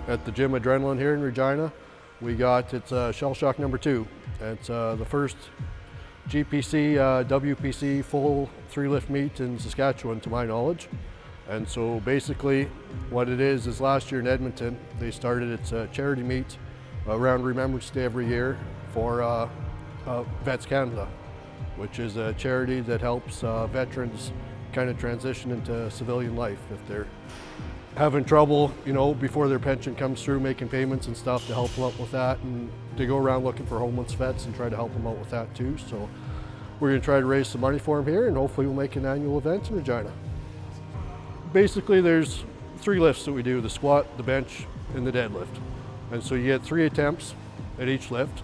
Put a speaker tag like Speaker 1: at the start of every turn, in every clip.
Speaker 1: at the Gym Adrenaline here in Regina. It's Shell Shock number 2. It's the first GPC, WPC full 3-lift meet in Saskatchewan to my knowledge. And so basically what it is last year in Edmonton, they started its charity meet around Remembrance Day every year for Vets Canada, which is a charity that helps veterans kind of transition into civilian life if they're having trouble, before their pension comes through, making payments and stuff, to help them out with that. And they go around looking for homeless vets and try to help them out with that too. So we're going to try to raise some money for them here, and hopefully we'll make an annual event in Regina. Basically there's 3 lifts that we do: the squat, the bench, and the deadlift. And so you get 3 attempts at each lift,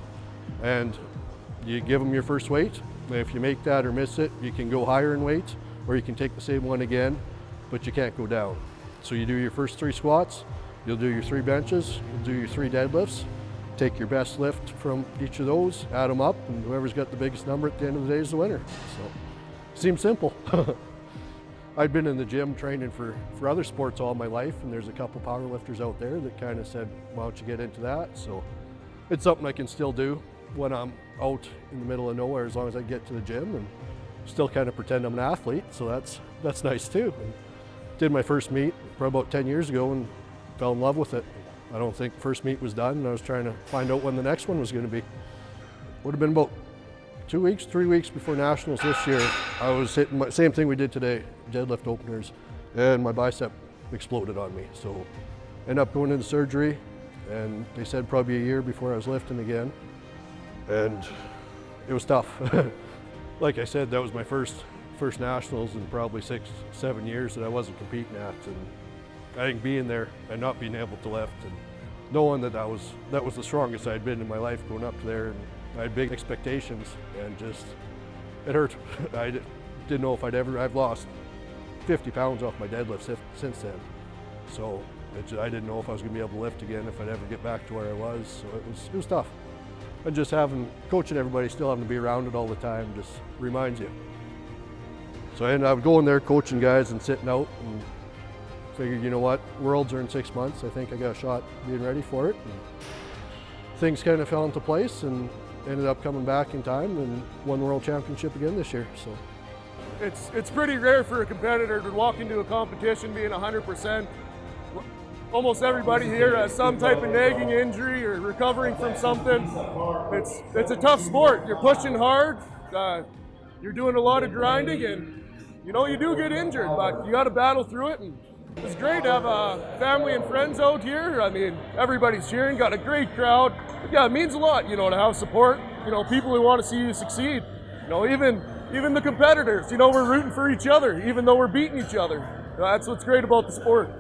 Speaker 1: and you give them your first weight. And if you make that or miss it, you can go higher in weight, or you can take the same one again, but you can't go down. So you do your first 3 squats, you'll do your 3 benches, you'll do your 3 deadlifts, take your best lift from each of those, add them up, and whoever's got the biggest number at the end of the day is the winner. So, seems simple. I've been in the gym training for other sports all my life, and there's a couple powerlifters out there that kind of said, why don't you get into that? So it's something I can still do when I'm out in the middle of nowhere, as long as I get to the gym, and still kind of pretend I'm an athlete, so that's nice too. And did my first meet probably about 10 years ago and fell in love with it. I don't think first meet was done, and I was trying to find out when the next one was going to be. Would have been about 2 weeks, 3 weeks before Nationals this year. I was hitting my same thing we did today, deadlift openers, and my bicep exploded on me. So ended up going into surgery, and they said probably a year before I was lifting again. And it was tough. Like I said, that was my first Nationals in probably 6-7 years that I wasn't competing at, and I think being there and not being able to lift, and knowing that was the strongest I'd been in my life going up there, and I had big expectations, and just it hurt. I didn't know if I've lost 50 pounds off my deadlift since then, so I didn't know if I was going to be able to lift again, if I'd ever get back to where I was. So it was tough. And just coaching everybody, still having to be around it all the time, just reminds you. So I ended up going there, coaching guys and sitting out, and figured, you know what, Worlds are in 6 months. I think I got a shot being ready for it. And things kind of fell into place, and ended up coming back in time and won the World Championship again this year. So
Speaker 2: it's pretty rare for a competitor to walk into a competition being 100%. Almost everybody here has some type of nagging injury or recovering from something. It's a tough sport. You're pushing hard. You're doing a lot of grinding, and you do get injured, but you got to battle through it. And it's great to have family and friends out here. I mean, everybody's cheering, got a great crowd. Yeah, it means a lot, to have support. People who want to see you succeed. Even the competitors. We're rooting for each other, even though we're beating each other. That's what's great about the sport.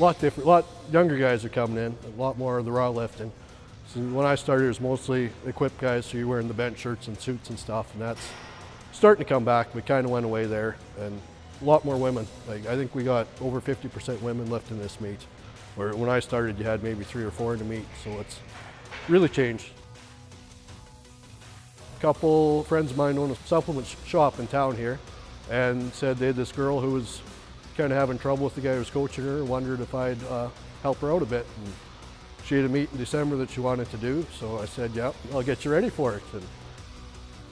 Speaker 1: a lot different. A lot younger guys are coming in, a lot more of the raw lifting. So when I started, it was mostly equipped guys, so you're wearing the bench shirts and suits and stuff, and that's starting to come back. We kind of went away there, and a lot more women. Like, I think we got over 50% women lifting this meet, where when I started, you had maybe 3 or 4 in the meet, so it's really changed. A couple friends of mine own a supplement shop in town here, and said they had this girl who was kind of having trouble with the guy who was coaching her, and wondered if I'd help her out a bit. And she had a meet in December that she wanted to do, so I said, yeah, I'll get you ready for it. And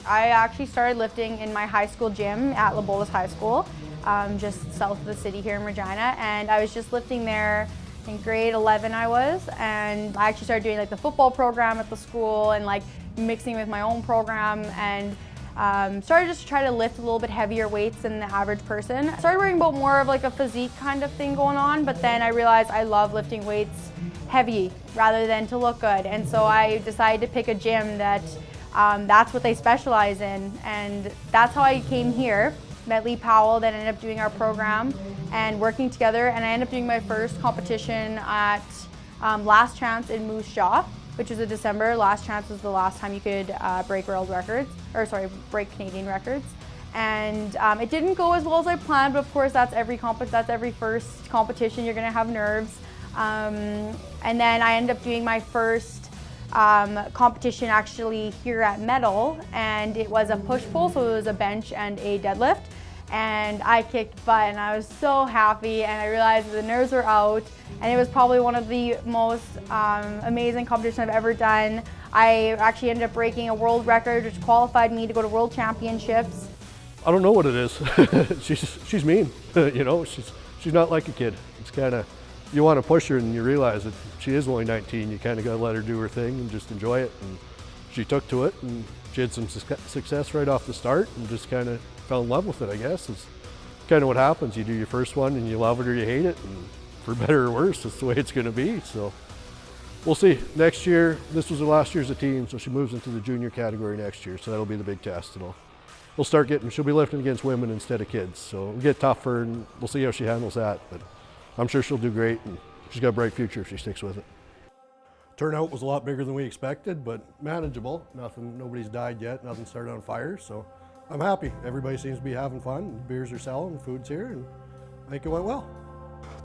Speaker 3: I actually started lifting in my high school gym at Lebolas High School, just south of the city here in Regina, and I was just lifting there in grade 11 I was, and I actually started doing like the football program at the school and like mixing with my own program, and started just to try to lift a little bit heavier weights than the average person. Started worrying about more of like a physique kind of thing going on, but then I realized I love lifting weights heavy rather than to look good, and so I decided to pick a gym that that's what they specialize in, and that's how I came here. Met Lee Powell, then ended up doing our program and working together, and I ended up doing my first competition at Last Chance in Moose Jaw. which was in December. Last chance was the last time you could break world records, or sorry, break Canadian records. And it didn't go as well as I planned, but of course that's every first competition, you're gonna have nerves. And then I ended up doing my first competition actually here at Medal, and it was a push-pull, so it was a bench and a deadlift. And I kicked butt and I was so happy, and I realized the nerves were out, and it was probably one of the most amazing competitions I've ever done. I actually ended up breaking a world record, which qualified me to go to world championships.
Speaker 1: I don't know what it is. she's mean, you know, she's not like a kid. It's kind of, you want to push her and you realize that she is only 19, you kind of got to let her do her thing and just enjoy it. And she took to it, and she had some success right off the start and just kind of fell in love with it, I guess. It's kind of what happens. You do your first one and you love it or you hate it, and for better or worse, that's the way it's going to be. So we'll see. Next year, this was her last year as a teen, so she moves into the junior category next year, so that'll be the big test. And we'll start getting, she'll be lifting against women instead of kids, so it'll get tougher, and we'll see how she handles that, but I'm sure she'll do great, and she's got a bright future if she sticks with it. Turnout was a lot bigger than we expected, but manageable. Nobody's died yet, nothing started on fire, so I'm happy. Everybody seems to be having fun. Beers are selling, food's here, and I think it went well.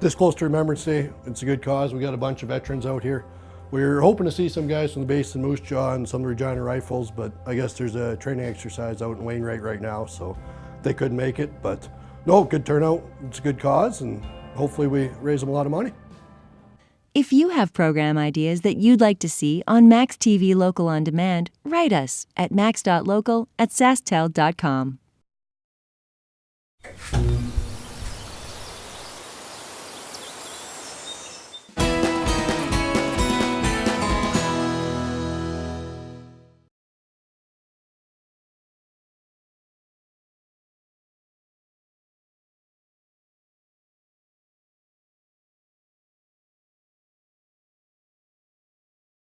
Speaker 1: This close to Remembrance Day, it's a good cause. We got a bunch of veterans out here. We're hoping to see some guys from the Basin Moose Jaw and some of the Regina Rifles, but I guess there's a training exercise out in Wainwright right now, so they couldn't make it. But no, good turnout. It's a good cause, and hopefully we raise them a lot of money.
Speaker 4: If you have program ideas that you'd like to see on Max TV Local On Demand, write us at max.local@sasktel.com.